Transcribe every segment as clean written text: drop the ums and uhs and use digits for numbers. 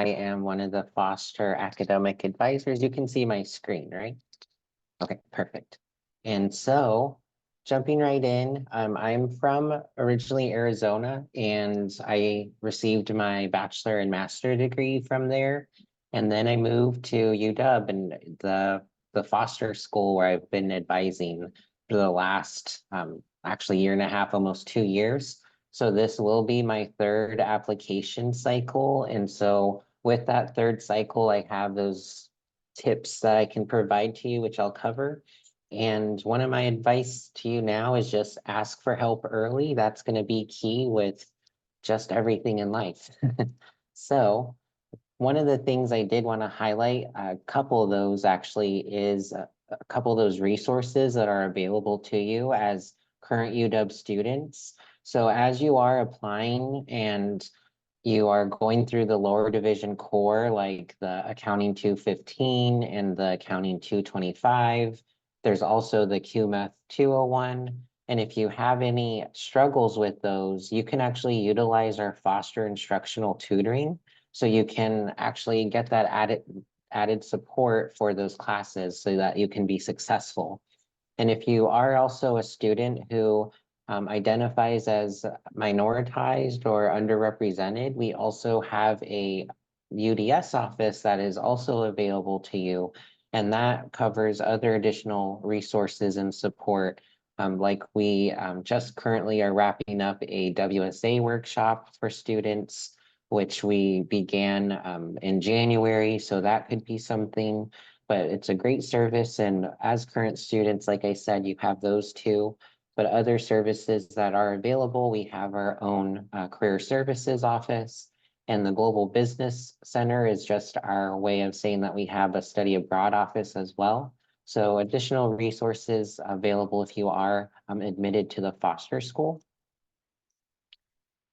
I am one of the Foster academic advisors. You can see my screen, right? Okay, perfect. And so jumping right in, I'm from originally Arizona, and I received my bachelor and master degree from there. And then I moved to UW and the Foster school where I've been advising for the last actually year and a half, almost 2 years. So this will be my third application cycle. And so with that third cycle, I have those tips that I can provide to you, which I'll cover. And one of my advice to you now is just ask for help early. That's going to be key with just everything in life. So one of the things I did want to highlight, a couple of those actually, is a couple of those resources that are available to you as current UW students. So as you are applying and you are going through the lower division core, like the Accounting 215 and the Accounting 225, there's also the QMath 201. And if you have any struggles with those, you can actually utilize our Foster instructional tutoring. So you can actually get that added support for those classes so that you can be successful. And if you are also a student who identifies as minoritized or underrepresented, we also have a UDS office that is also available to you. And that covers other additional resources and support. Like we just currently are wrapping up a WSA workshop for students, which we began in January. So that could be something, but it's a great service. And as current students, like I said, you have those two. But other services that are available, we have our own career services office, and the Global Business Center is just our way of saying that we have a study abroad office as well. So additional resources available if you are admitted to the Foster School.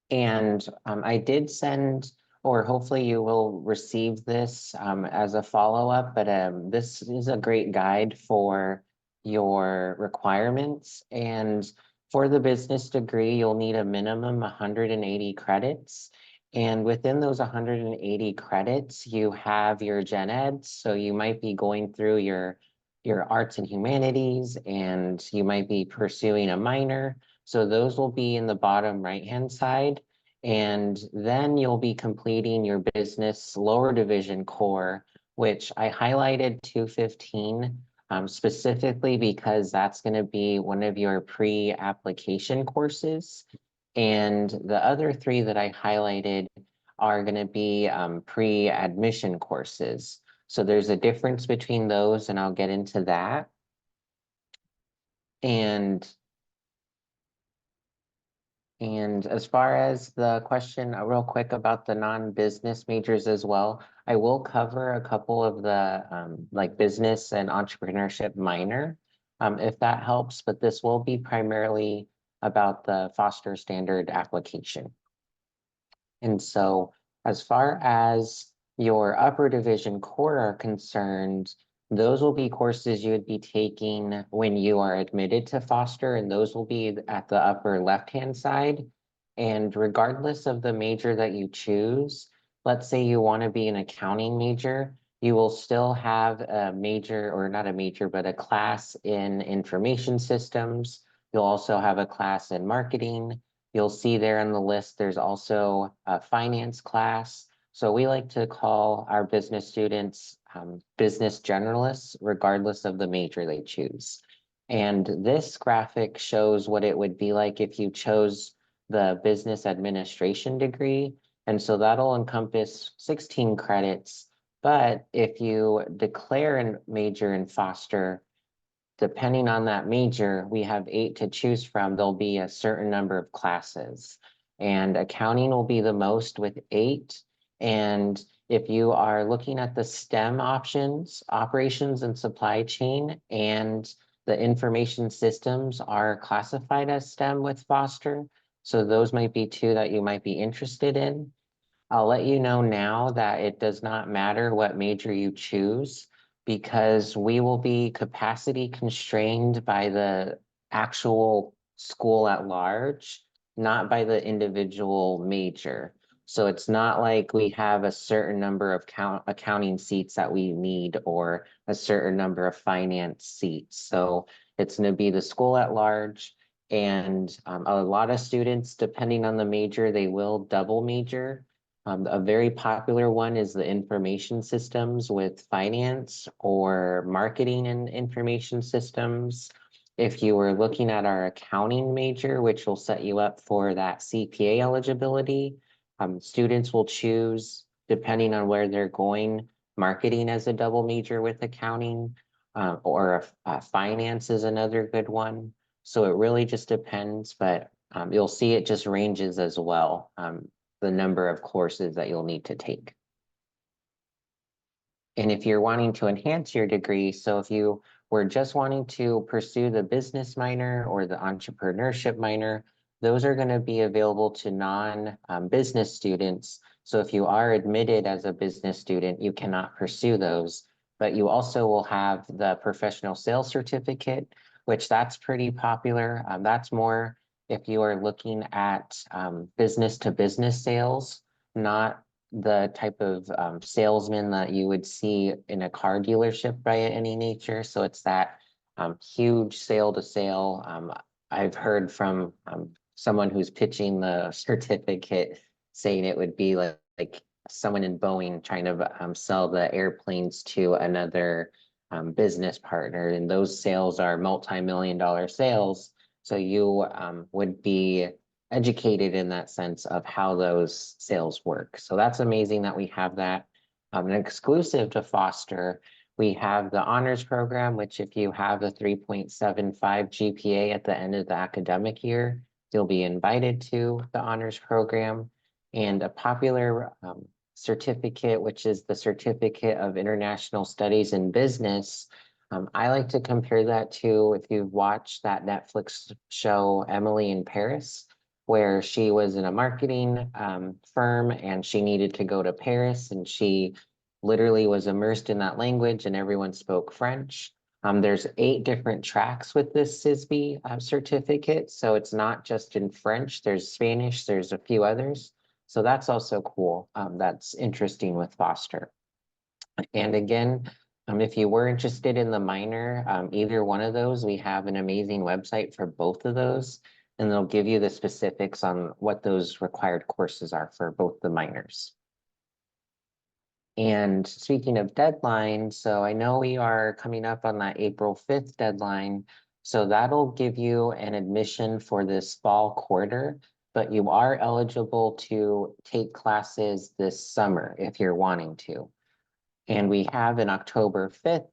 And I did send, or hopefully you will receive this as a follow-up, but this is a great guide for your requirements. And for the business degree, you'll need a minimum 180 credits. And within those 180 credits, you have your gen ed. So you might be going through your arts and humanities, and you might be pursuing a minor. So those will be in the bottom right-hand side. And then you'll be completing your business lower division core, which I highlighted 215 specifically because that's going to be one of your pre-application courses. And the other three that I highlighted are going to be pre-admission courses. So there's a difference between those, and I'll get into that. And as far as the question, real quick about the non-business majors as well, I will cover a couple of the like business and entrepreneurship minor, if that helps, but this will be primarily about the Foster Standard application. And so as far as your upper division core are concerned, those will be courses you would be taking when you are admitted to Foster, and those will be at the upper left-hand side. And regardless of the major that you choose, let's say you want to be an accounting major, you will still have a major, or not a major, but a class in information systems. You'll also have a class in marketing. You'll see there on the list, there's also a finance class. So we like to call our business students business generalists, regardless of the major they choose. And this graphic shows what it would be like if you chose the business administration degree. And so that'll encompass 16 credits. But if you declare a major in Foster, depending on that major, we have 8 to choose from. There'll be a certain number of classes. And accounting will be the most with 8. And if you are looking at the STEM options, operations and supply chain, and the information systems are classified as STEM with Foster. So those might be 2 that you might be interested in. I'll let you know now that it does not matter what major you choose, because we will be capacity constrained by the actual school at large, not by the individual major. So it's not like we have a certain number of accounting seats that we need or a certain number of finance seats. So it's going to be the school at large. And a lot of students, depending on the major, they will double major. A very popular one is the information systems with finance or marketing and information systems. If you were looking at our accounting major, which will set you up for that CPA eligibility, students will choose, depending on where they're going, marketing as a double major with accounting, or finance is another good one. So it really just depends, but you'll see it just ranges as well, the number of courses that you'll need to take. And if you're wanting to enhance your degree, so if you were just wanting to pursue the business minor or the entrepreneurship minor, those are going to be available to non-business students. So if you are admitted as a business student, you cannot pursue those, but you also will have the professional sales certificate, which that's pretty popular. That's more if you are looking at business to business sales, not the type of salesman that you would see in a car dealership by any nature. So it's that huge sale to sale. I've heard from someone who's pitching the certificate saying it would be like someone in Boeing trying to sell the airplanes to another business partner. And those sales are multi-million-dollar sales. So you would be educated in that sense of how those sales work. So that's amazing that we have that. An exclusive to Foster, we have the honors program, which if you have a 3.75 GPA at the end of the academic year, you'll be invited to the honors program. And a popular certificate, which is the Certificate of International Studies in Business. I like to compare that to if you've watched that Netflix show, Emily in Paris, where she was in a marketing firm and she needed to go to Paris and she literally was immersed in that language and everyone spoke French. There's 8 different tracks with this CISB certificate. So it's not just in French, there's Spanish, there's a few others. So that's also cool. That's interesting with Foster. And again, if you were interested in the minor, either one of those, we have an amazing website for both of those, and they'll give you the specifics on what those required courses are for both the minors. And speaking of deadline, so I know we are coming up on that April 5th deadline, so that'll give you an admission for this fall quarter, but you are eligible to take classes this summer if you're wanting to. And we have an October 5th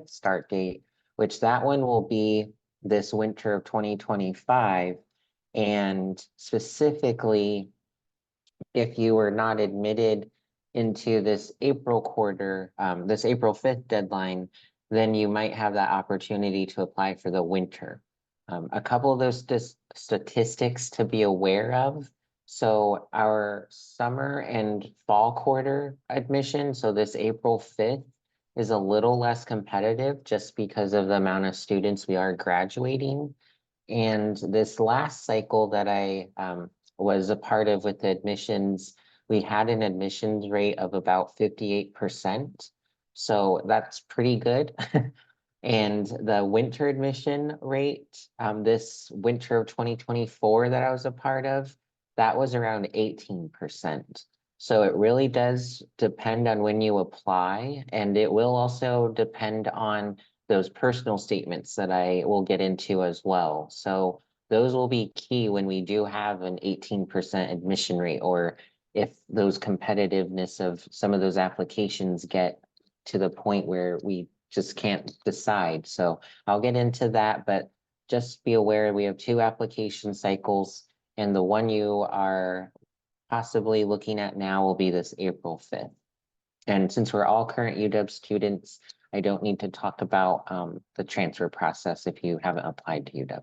start date, which that one will be this winter of 2025. And specifically, if you were not admitted into this April quarter, this April 5th deadline, then you might have that opportunity to apply for the winter. A couple of those statistics to be aware of. So our summer and fall quarter admission, so this April 5th, is a little less competitive just because of the amount of students we are graduating. And this last cycle that I was a part of with the admissions, we had an admissions rate of about 58%. So that's pretty good. And the winter admission rate, this winter of 2024 that I was a part of, that was around 18%. So it really does depend on when you apply, and it will also depend on those personal statements that I will get into as well. So those will be key when we do have an 18% admission rate, or if those competitiveness of some of those applications get to the point where we just can't decide. So I'll get into that, but just be aware we have 2 application cycles, and the one you are possibly looking at now will be this April 5th. And since we're all current UW students, I don't need to talk about the transfer process if you haven't applied to UW.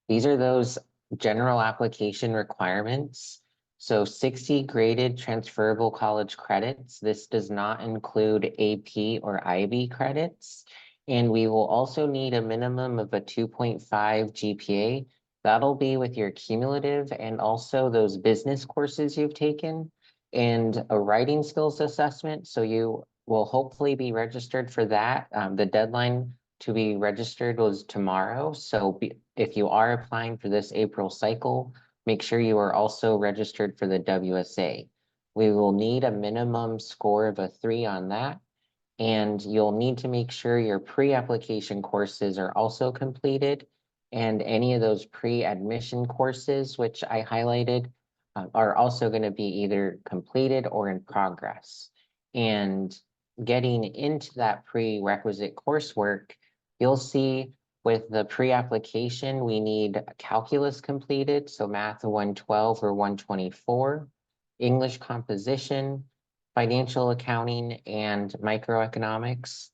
These are those general application requirements. So 60 graded transferable college credits. This does not include AP or IB credits. And we will also need a minimum of a 2.5 GPA That'll be with your cumulative and also those business courses you've taken and a writing skills assessment. So you will hopefully be registered for that. The deadline to be registered was tomorrow. So if you are applying for this April cycle, make sure you are also registered for the WSA. We will need a minimum score of a 3 on that. And you'll need to make sure your pre-application courses are also completed. And any of those pre-admission courses, which I highlighted, are also going to be either completed or in progress. And getting into that prerequisite coursework, you'll see with the pre-application, we need calculus completed, so math 112 or 124, English composition, financial accounting, and microeconomics.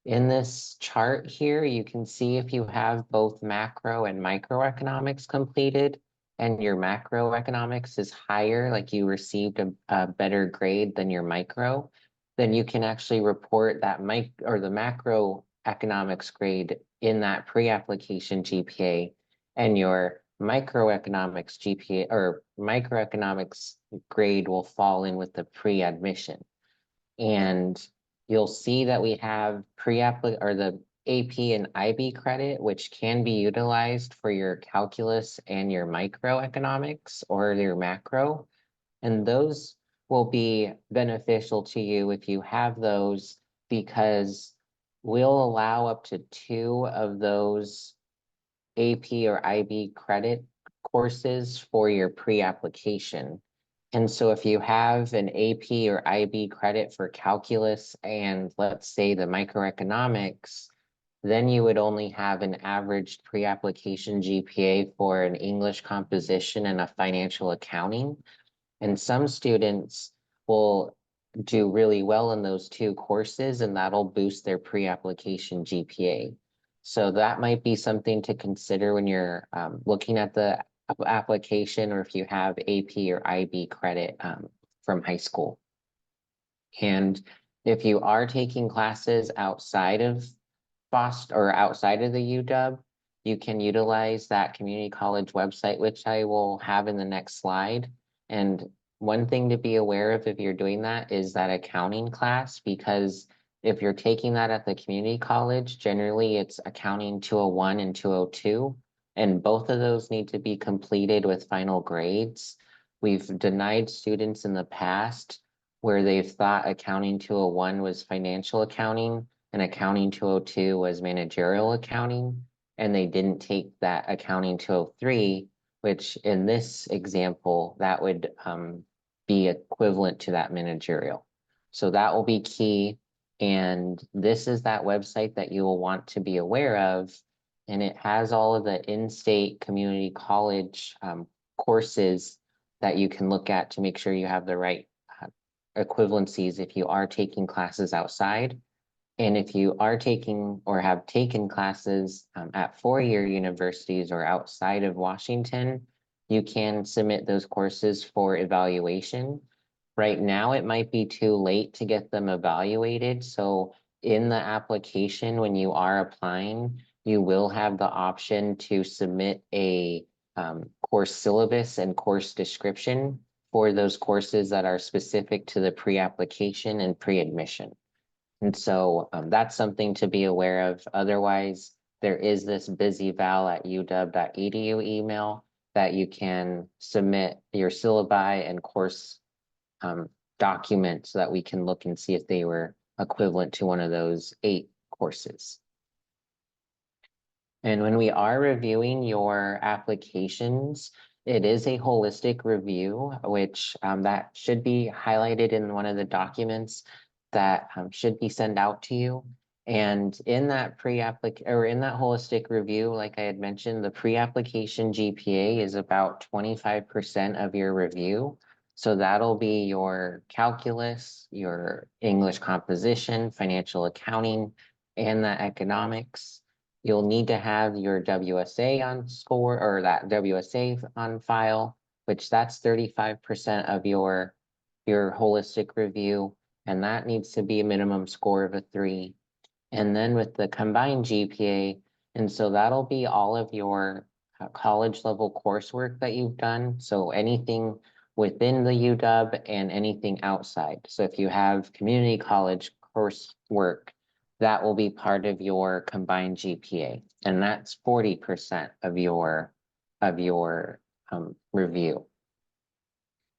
In this chart here, you can see if you have both macro and microeconomics completed and your macroeconomics is higher, like you received a better grade than your micro, then you can actually report that the macroeconomics grade in that pre-application GPA, and your microeconomics GPA or microeconomics grade will fall in with the pre-admission. And you'll see that we have the AP and IB credit, which can be utilized for your calculus and your microeconomics or your macro. And those will be beneficial to you if you have those, because we'll allow up to 2 of those AP or IB credit courses for your pre-application. And so if you have an AP or IB credit for calculus and let's say the microeconomics, then you would only have an average pre-application GPA for an English composition and a financial accounting. And some students will do really well in those 2 courses, and that'll boost their pre-application GPA. So that might be something to consider when you're looking at the application, or if you have AP or IB credit from high school. And if you are taking classes outside of Foster or outside of the UW, you can utilize that community college website, which I will have in the next slide. And one thing to be aware of if you're doing that is that accounting class, because if you're taking that at the community college, generally it's accounting 201 and 202, and both of those need to be completed with final grades. We've denied students in the past where they've thought accounting 201 was financial accounting and accounting 202 was managerial accounting, and they didn't take that accounting 203, which in this example, that would be equivalent to that managerial. So that will be key. And this is that website that you will want to be aware of. And it has all of the in-state community college courses that you can look at to make sure you have the right equivalencies if you are taking classes outside. And if you are taking or have taken classes at 4-year universities or outside of Washington, you can submit those courses for evaluation. Right now, it might be too late to get them evaluated. So in the application, when you are applying, you will have the option to submit a course syllabus and course description for those courses that are specific to the pre-application and pre-admission. And so that's something to be aware of. Otherwise, there is this busyval@uw.edu email that you can submit your syllabi and course documents so that we can look and see if they were equivalent to one of those 8 courses. And when we are reviewing your applications, it is a holistic review, which that should be highlighted in one of the documents that should be sent out to you. And in that holistic review, like I had mentioned, the pre-application GPA is about 25% of your review. So that'll be your calculus, your English composition, financial accounting, and the economics. You'll need to have your WSA on score, or that WSA on file, which that's 35% of your holistic review. And that needs to be a minimum score of a 3. And then with the combined GPA, and so that'll be all of your college level coursework that you've done. So anything within the UW and anything outside. So if you have community college coursework, that will be part of your combined GPA. And that's 40% of your review.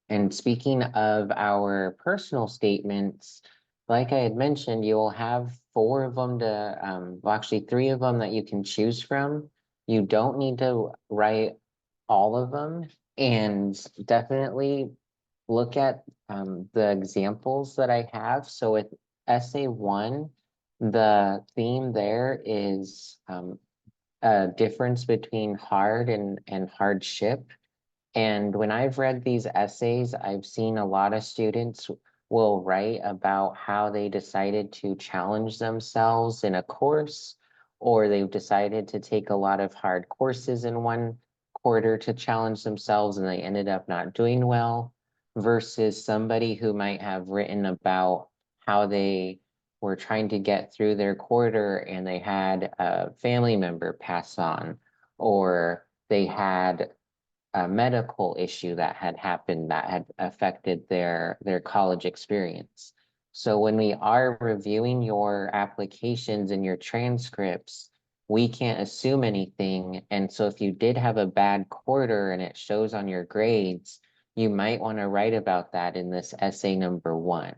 And speaking of our personal statements, like I had mentioned, you will have 4 of them to, well, actually 3 of them that you can choose from. You don't need to write all of them, and definitely look at the examples that I have. So with essay 1, the theme there is a difference between hard and hardship. And when I've read these essays, I've seen a lot of students will write about how they decided to challenge themselves in a course, or they've decided to take a lot of hard courses in one quarter to challenge themselves and they ended up not doing well, versus somebody who might have written about how they were trying to get through their quarter and they had a family member pass on, or they had a medical issue that had happened that had affected their college experience. So when we are reviewing your applications and your transcripts, we can't assume anything. And so if you did have a bad quarter and it shows on your grades, you might want to write about that in this essay number 1.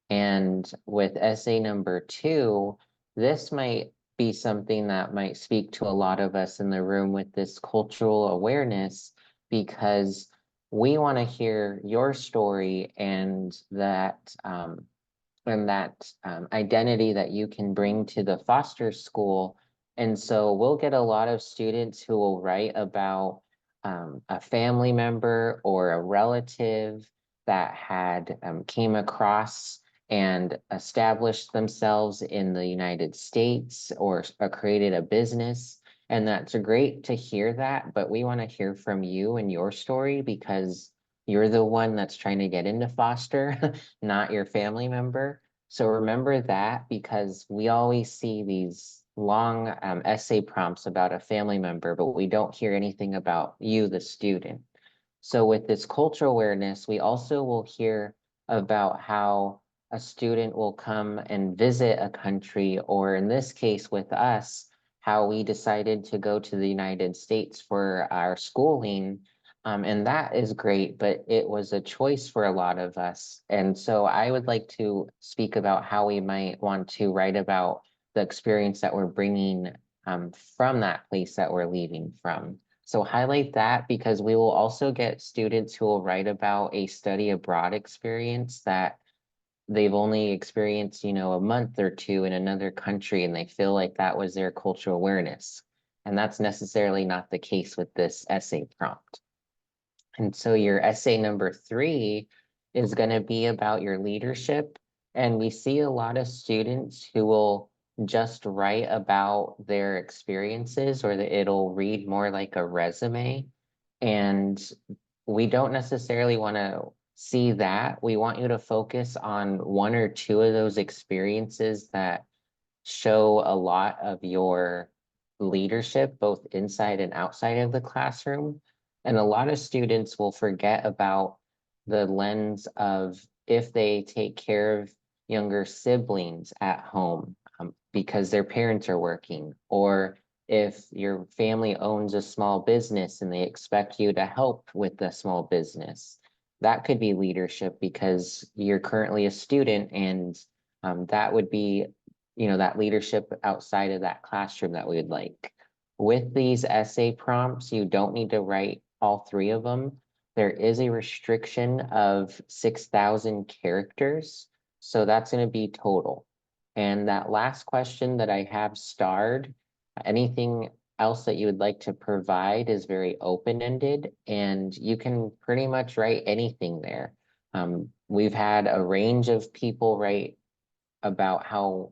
And with essay number 2, this might be something that might speak to a lot of us in the room with this cultural awareness, because we want to hear your story and that identity that you can bring to the foster school. And so we'll get a lot of students who will write about a family member or a relative that had came across and established themselves in the United States, or created a business. And that's great to hear that, but we want to hear from you and your story, because you're the one that's trying to get into foster, not your family member. So remember that, because we always see these long essay prompts about a family member, but we don't hear anything about you, the student. So with this cultural awareness, we also will hear about how a student will come and visit a country, or in this case with us, how we decided to go to the United States for our schooling. And that is great, but it was a choice for a lot of us. And so I would like to speak about how we might want to write about the experience that we're bringing from that place that we're leaving from. So highlight that, because we will also get students who will write about a study abroad experience that they've only experienced, a month or 2 in another country, and they feel like that was their cultural awareness. And that's necessarily not the case with this essay prompt. And so your essay number 3 is going to be about your leadership. And we see a lot of students who will just write about their experiences, or that it'll read more like a resume. And we don't necessarily want to see that. We want you to focus on 1 or 2 of those experiences that show a lot of your leadership, both inside and outside of the classroom. And a lot of students will forget about the lens of if they take care of younger siblings at home because their parents are working, or if your family owns a small business and they expect you to help with the small business. That could be leadership because you're currently a student, and that would be, that leadership outside of that classroom that we would like. With these essay prompts, you don't need to write all 3 of them. There is a restriction of 6,000 characters, so that's going to be total. And that last question that I have starred, anything else that you would like to provide is very open-ended, and you can pretty much write anything there. We've had a range of people write about how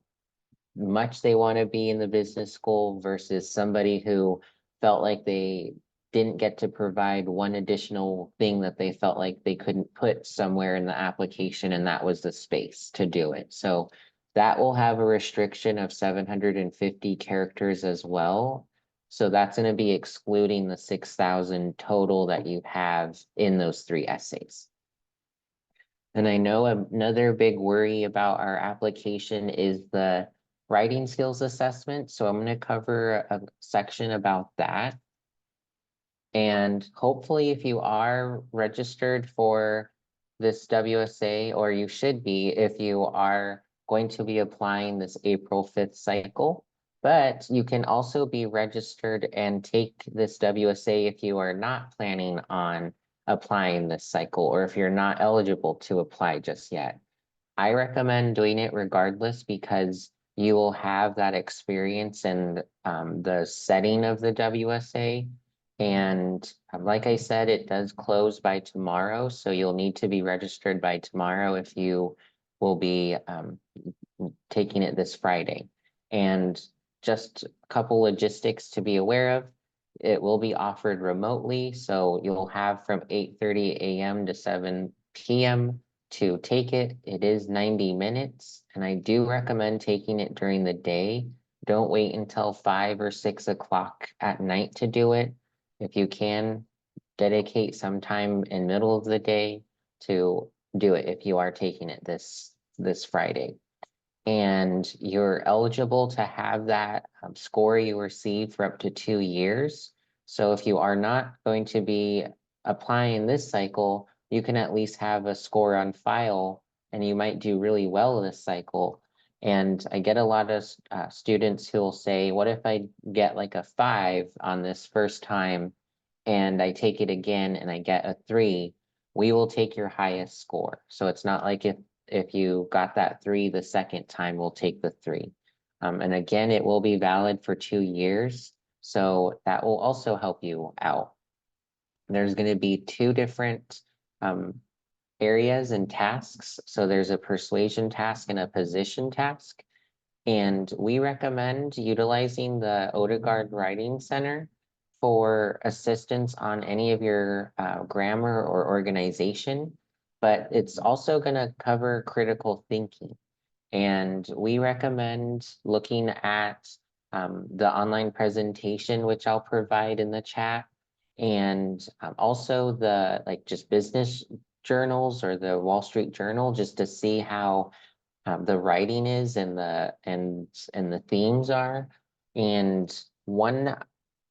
much they want to be in the business school versus somebody who felt like they didn't get to provide one additional thing that they felt like they couldn't put somewhere in the application, and that was the space to do it. So that will have a restriction of 750 characters as well. So that's going to be excluding the 6,000 total that you have in those 3 essays. And I know another big worry about our application is the writing skills assessment. So I'm going to cover a section about that. And hopefully if you are registered for this WSA, or you should be if you are going to be applying this April 5th cycle, but you can also be registered and take this WSA if you are not planning on applying this cycle, or if you're not eligible to apply just yet. I recommend doing it regardless because you will have that experience in the setting of the WSA. And like I said, it does close by tomorrow, so you'll need to be registered by tomorrow if you will be taking it this Friday. And just a couple logistics to be aware of. It will be offered remotely, so you'll have from 8:30 a.m. to 7 p.m. to take it. It is 90 minutes, and I do recommend taking it during the day. Don't wait until 5 or 6 o'clock at night to do it. If you can, dedicate some time in middle of the day to do it if you are taking it this Friday. And you're eligible to have that score you receive for up to 2 years. So if you are not going to be applying this cycle, you can at least have a score on file, and you might do really well this cycle. And I get a lot of students who will say, what if I get like a 5 on this first time and I take it again and I get a 3? We will take your highest score. So it's not like if you got that 3 the second time, we'll take the 3. And again, it will be valid for 2 years. So that will also help you out. There's going to be 2 different areas and tasks. So there's a persuasion task and a position task. And we recommend utilizing the Odegaard Writing Center for assistance on any of your grammar or organization, but it's also going to cover critical thinking. And we recommend looking at the online presentation, which I'll provide in the chat, and also the just business journals or the Wall Street Journal, just to see how the writing is and the themes are. And one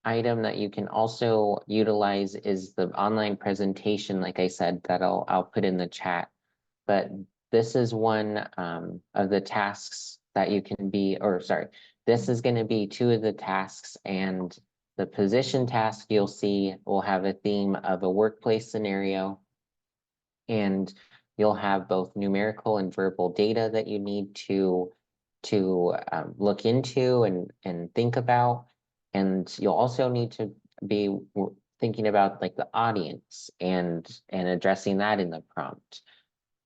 item that you can also utilize is the online presentation, like I said, that I'll put in the chat. But this is one of the tasks that you can be, or sorry, this is going to be 2 of the tasks, and the position task you'll see will have a theme of a workplace scenario, and you'll have both numerical and verbal data that you need to look into and think about. And you'll also need to be thinking about like the audience and addressing that in the prompt.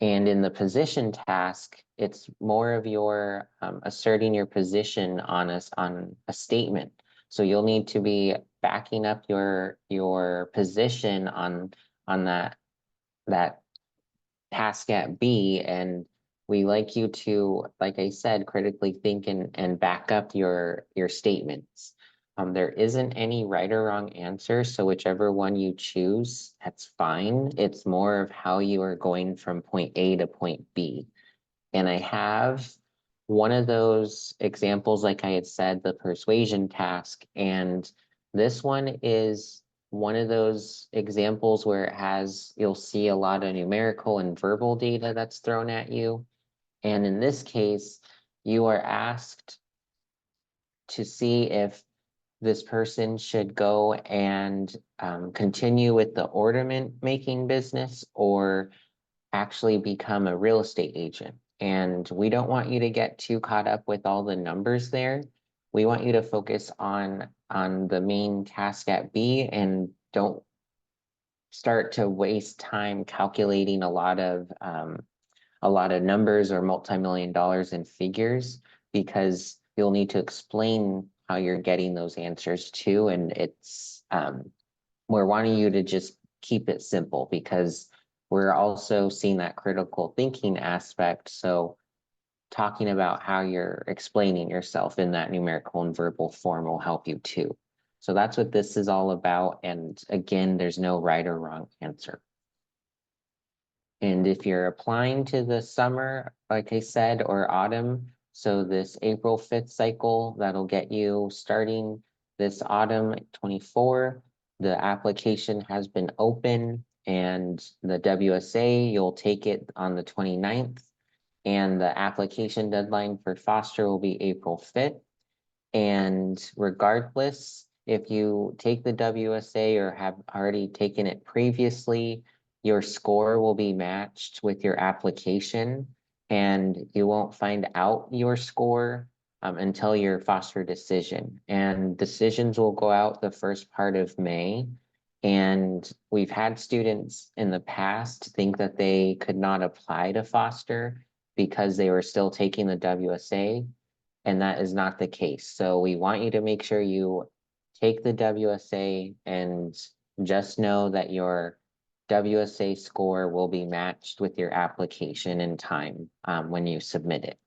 And in the position task, it's more of your asserting your position on a statement. So you'll need to be backing up your position on that task at B, and we like you to, like I said, critically think and back up your statements. There isn't any right or wrong answer, so whichever one you choose, that's fine. It's more of how you are going from point A to point B. And I have one of those examples, like I had said, the persuasion task, and this one is one of those examples where you'll see a lot of numerical and verbal data that's thrown at you. And in this case, you are asked to see if this person should go and continue with the ornament making business or actually become a real estate agent. And we don't want you to get too caught up with all the numbers there. We want you to focus on the main task at B, and don't start to waste time calculating a lot of numbers or multi-million dollars in figures, because you'll need to explain how you're getting those answers too. And it's we're wanting you to just keep it simple, because we're also seeing that critical thinking aspect. So talking about how you're explaining yourself in that numerical and verbal form will help you too. So that's what this is all about. And again, there's no right or wrong answer. And if you're applying to the summer, like I said, or autumn, so this April 5th cycle, that'll get you starting this autumn 24. The application has been open and the WSA, you'll take it on the 29th. And the application deadline for Foster will be April 5th. And regardless, if you take the WSA or have already taken it previously, your score will be matched with your application and you won't find out your score until your Foster decision. And decisions will go out the first part of May. And we've had students in the past think that they could not apply to Foster because they were still taking the WSA. And that is not the case. So we want you to make sure you take the WSA and just know that your WSA score will be matched with your application in time when you submit it.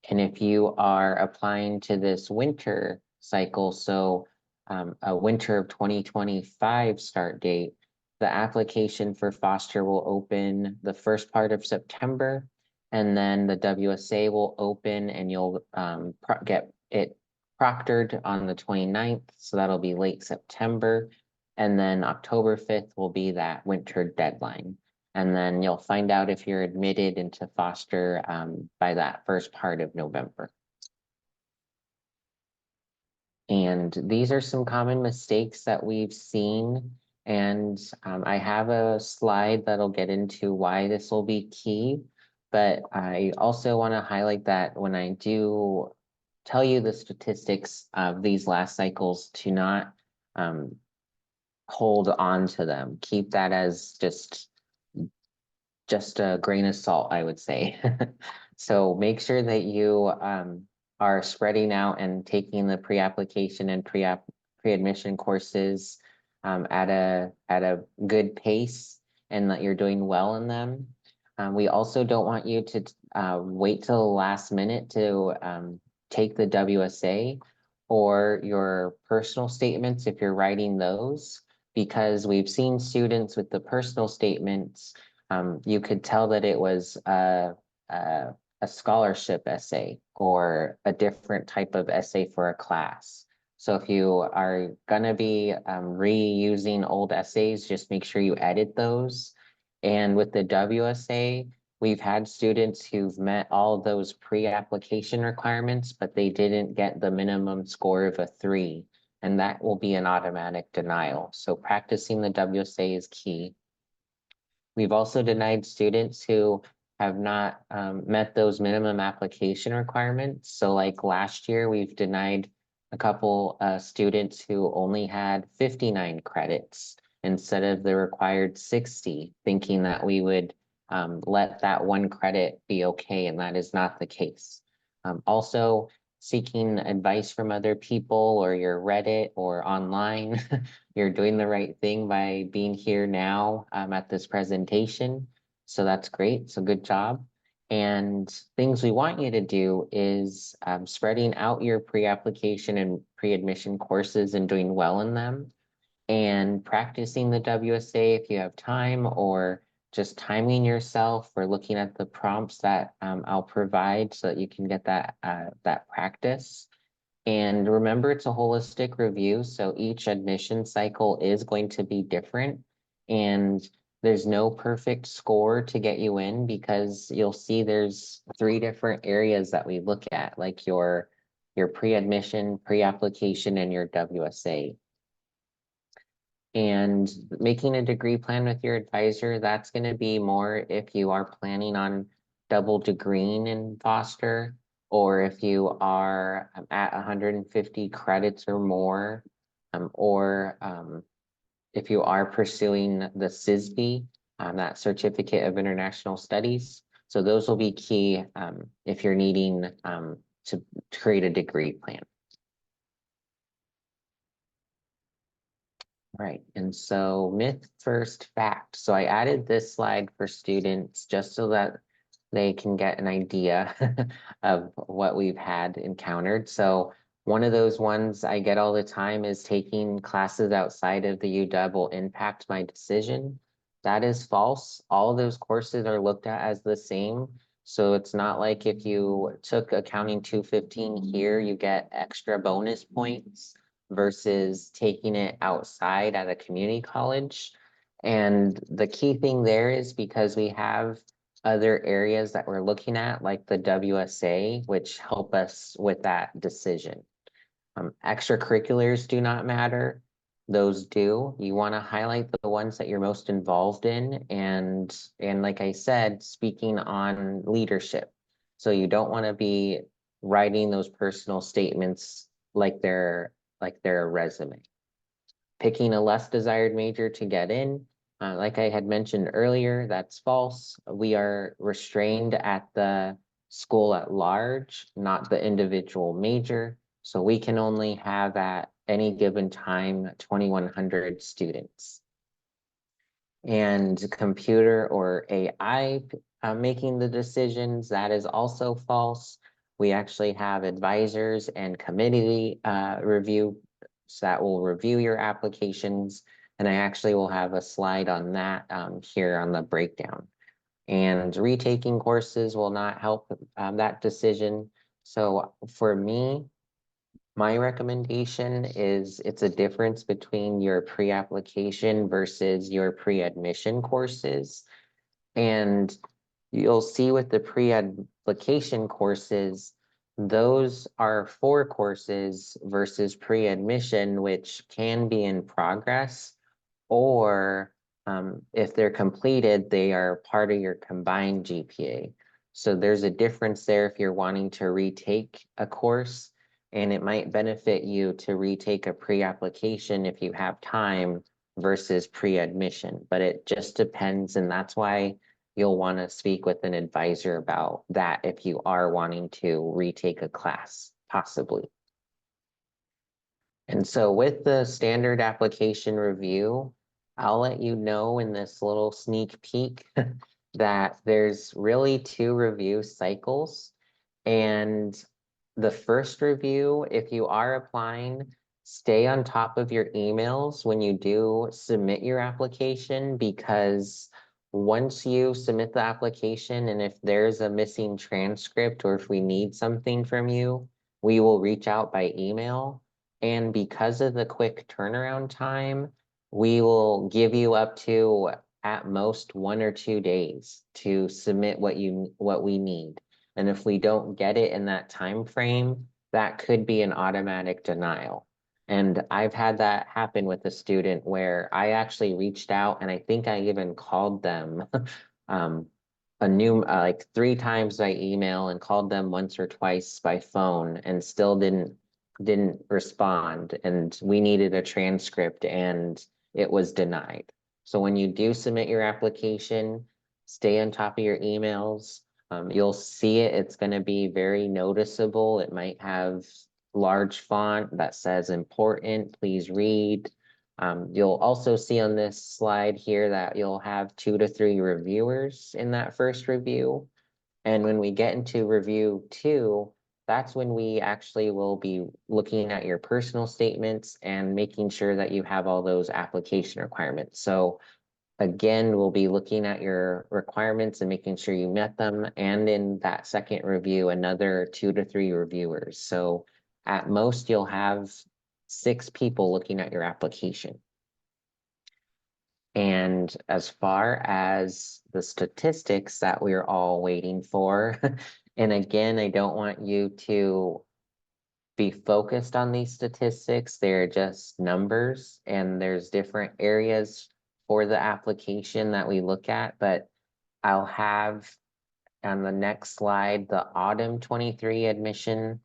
And if you are applying to this winter cycle, so a winter of 2025 start date, the application for Foster will open the first part of September, and then the WSA will open and you'll get it proctored on the 29th, so that'll be late September. And then October 5th will be that winter deadline. And then you'll find out if you're admitted into Foster by that first part of November. And these are some common mistakes that we've seen. And I have a slide that'll get into why this will be key. But I also want to highlight that when I do tell you the statistics of these last cycles, to not hold on to them. Keep that as just a grain of salt, I would say. So make sure that you are spreading out and taking the pre-application and pre-admission courses at a good pace and that you're doing well in them. We also don't want you to wait till the last minute to take the WSA or your personal statements if you're writing those, because we've seen students with the personal statements, you could tell that it was a scholarship essay or a different type of essay for a class. So if you are gonna be reusing old essays, just make sure you edit those. And with the WSA, we've had students who've met all of those pre-application requirements, but they didn't get the minimum score of a 3, and that will be an automatic denial. So practicing the WSA is key. We've also denied students who have not met those minimum application requirements. So like last year, we've denied a couple students who only had 59 credits instead of the required 60, thinking that we would let that one credit be okay, and that is not the case. Also, seeking advice from other people or your Reddit or online, you're doing the right thing by being here now at this presentation. So that's great. So good job. And things we want you to do is spreading out your pre-application and pre-admission courses and doing well in them, and practicing the WSA if you have time, or just timing yourself or looking at the prompts that I'll provide so that you can get that practice. And remember, it's a holistic review, so each admission cycle is going to be different, and there's no perfect score to get you in, because you'll see there's 3 different areas that we look at, like your pre-admission, pre-application, and your WSA. And making a degree plan with your advisor, that's going to be more if you are planning on double degreeing in Foster, or if you are at 150 credits or more, or if you are pursuing the CISB, that Certificate of International Studies. So those will be key if you're needing to create a degree plan. Right, and so myth first fact. So I added this slide for students just so that they can get an idea of what we've had encountered. So One of those ones I get all the time is taking classes outside of the UW will impact my decision. That is false. All of those courses are looked at as the same. So it's not like if you took Accounting 215 here, you get extra bonus points versus taking it outside at a community college. And the key thing there is because we have other areas that we're looking at, like the WSA, which help us with that decision. Extracurriculars do not matter. Those do. You want to highlight the ones that you're most involved in. And like I said, speaking on leadership. So you don't want to be writing those personal statements like they're a resume. Picking a less desired major to get in. Like I had mentioned earlier, that's false. We are restrained at the school at large, not the individual major. So we can only have at any given time 2,100 students. And computer or AI making the decisions, that is also false. We actually have advisors and committee review that will review your applications. And I actually will have a slide on that here on the breakdown. And retaking courses will not help that decision. So for me, my recommendation is it's a difference between your pre-application versus your pre-admission courses. And you'll see with the pre-application courses, those are 4 courses versus pre-admission, which can be in progress, or if they're completed, they are part of your combined GPA. So there's a difference there if you're wanting to retake a course, and it might benefit you to retake a pre-application if you have time versus pre-admission, but it just depends, and that's why you'll want to speak with an advisor about that if you are wanting to retake a class, possibly. And so with the standard application review, I'll let you know in this little sneak peek that there's really 2 review cycles. And the first review, if you are applying, stay on top of your emails when you do submit your application, because once you submit the application and if there's a missing transcript or if we need something from you, we will reach out by email. And because of the quick turnaround time, we will give you up to at most 1 or 2 days to submit what we need. And if we don't get it in that time frame, that could be an automatic denial. And I've had that happen with a student where I actually reached out, and I think I even called them like 3 times by email and called them once or twice by phone and still didn't respond. And we needed a transcript and it was denied. So when you do submit your application, stay on top of your emails. You'll see it. It's going to be very noticeable. It might have large font that says important, please read. You'll also see on this slide here that you'll have 2 to 3 reviewers in that first review. And when we get into review 2, that's when we actually will be looking at your personal statements and making sure that you have all those application requirements. So again, we'll be looking at your requirements and making sure you met them. And in that second review, another 2 to 3 reviewers. So at most, you'll have 6 people looking at your application. And as far as the statistics that we're all waiting for, and again, I don't want you to be focused on these statistics. They're just numbers, and there's different areas for the application that we look at, but I'll have on the next slide the autumn 23 admission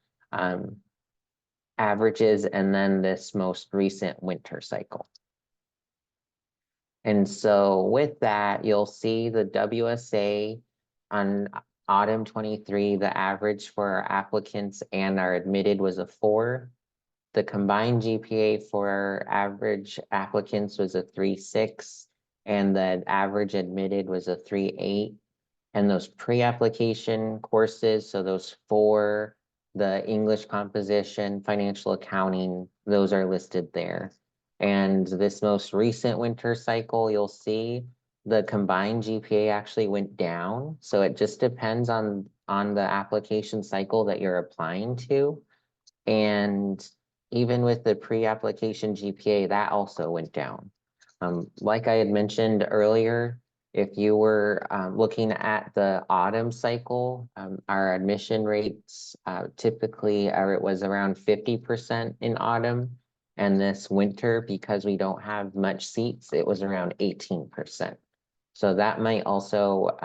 averages, and then this most recent winter cycle. And so with that, you'll see the WSA on autumn 23, the average for our applicants and our admitted was a 4. The combined GPA for our average applicants was a 3.6, and the average admitted was a 3.8. And those pre-application courses, so those 4 the English composition, financial accounting, those are listed there. And this most recent winter cycle, you'll see the combined GPA actually went down. So it just depends on the application cycle that you're applying to. And even with the pre-application GPA, that also went down. Like I had mentioned earlier, if you were looking at the autumn cycle, our admission rates typically it was around 50% in autumn. And this winter, because we don't have much seats, it was around 18%. So that might also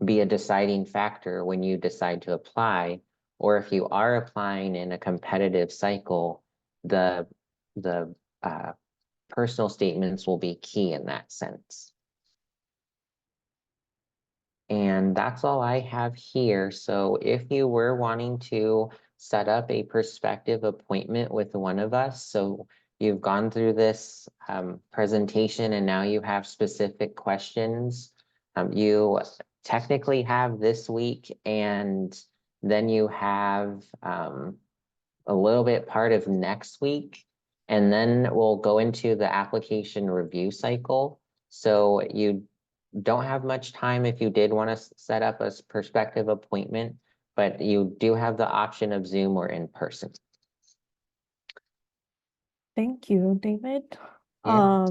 be a deciding factor when you decide to apply, or if you are applying in a competitive cycle, the personal statements will be key in that sense. And that's all I have here. So if you were wanting to set up a prospective appointment with one of us, so you've gone through this presentation and now you have specific questions, you technically have this week, and then you have a little bit part of next week, and then we'll go into the application review cycle. So you don't have much time if you did want to set up a prospective appointment, but you do have the option of Zoom or in person. Thank you, David. Yeah.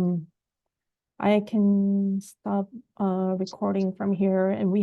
I can stop recording from here, and we